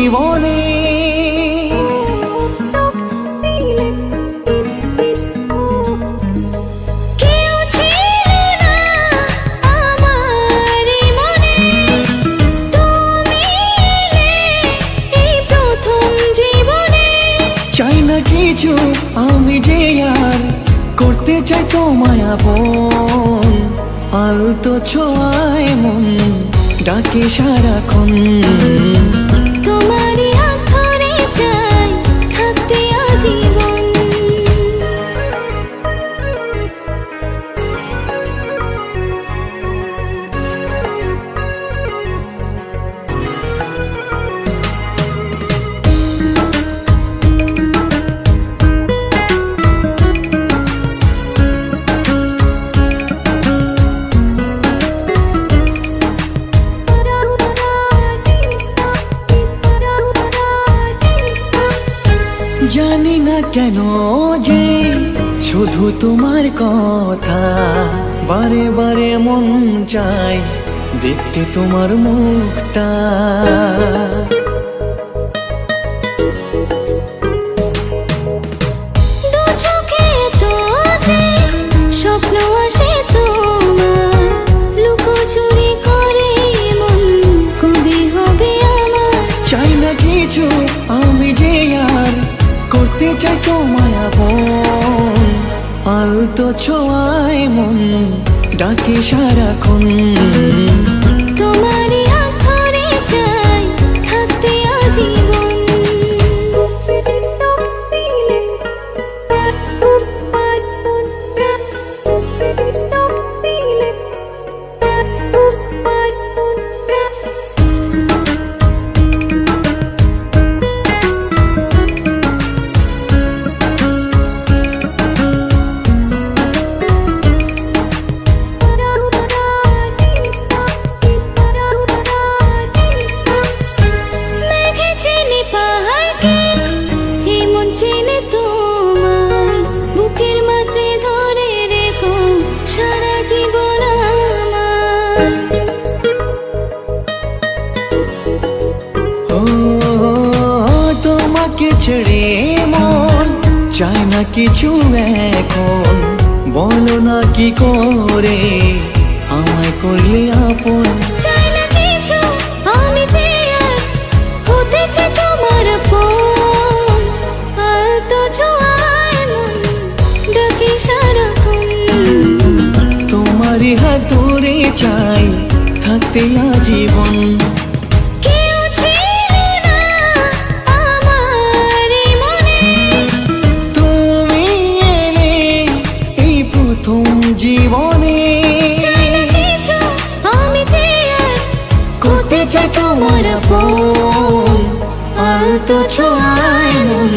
জীবনে। চাই না কিছু আমি যে আর করতে চাই তোমায় আপন, আলতো ছোঁয়ায় মন ডাকে সারাক্ষণ। তোমারই হাত ধরে চাই থাকতে আজীবন। জানি না কেন যে শুধু তোমার কথা বারে বারে মন চায় দেখতে তোমার মুখটা। দু চোখে তো যে স্বপ্ন আসে তোমার, লুকোচুরি করে মন কবি হবে আমার। চাই না কিছু আমি যে আর করতে চাই তোমায় আপন, আলতো ছোঁয়ায় মন ডাকে সারাক্ষণ। তোমারই হাত ধরে চাই থাকতে আজীবন। চেনে তোমায় বুকের মাঝে ধরে রেখো সারা জীবন আমার। ও তোমাকে ছেড়ে মন চায় না কিছু এখন, বলো না কি করে আমায় করলে আপন। চাই না কিছু আমি যে আর হতে চাই তোমার আপন, আলতো ছোঁয়ায় মন ডাকে সারাক্ষণ। তোমারই হাত ধরে চাই থাকতে আজীবন। কেউ ছিল না আমার এই মনে, তুমি এলে এই প্রথম জীবনে। চাই না কিছু আমি যে আর করতে চাই তোমার আপন, আলতো ছোঁয়ায় মন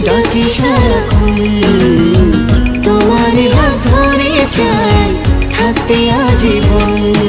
ডাকে সারাক্ষণ। তোমারই হাত ধরে চাই থাকতে আজীবন।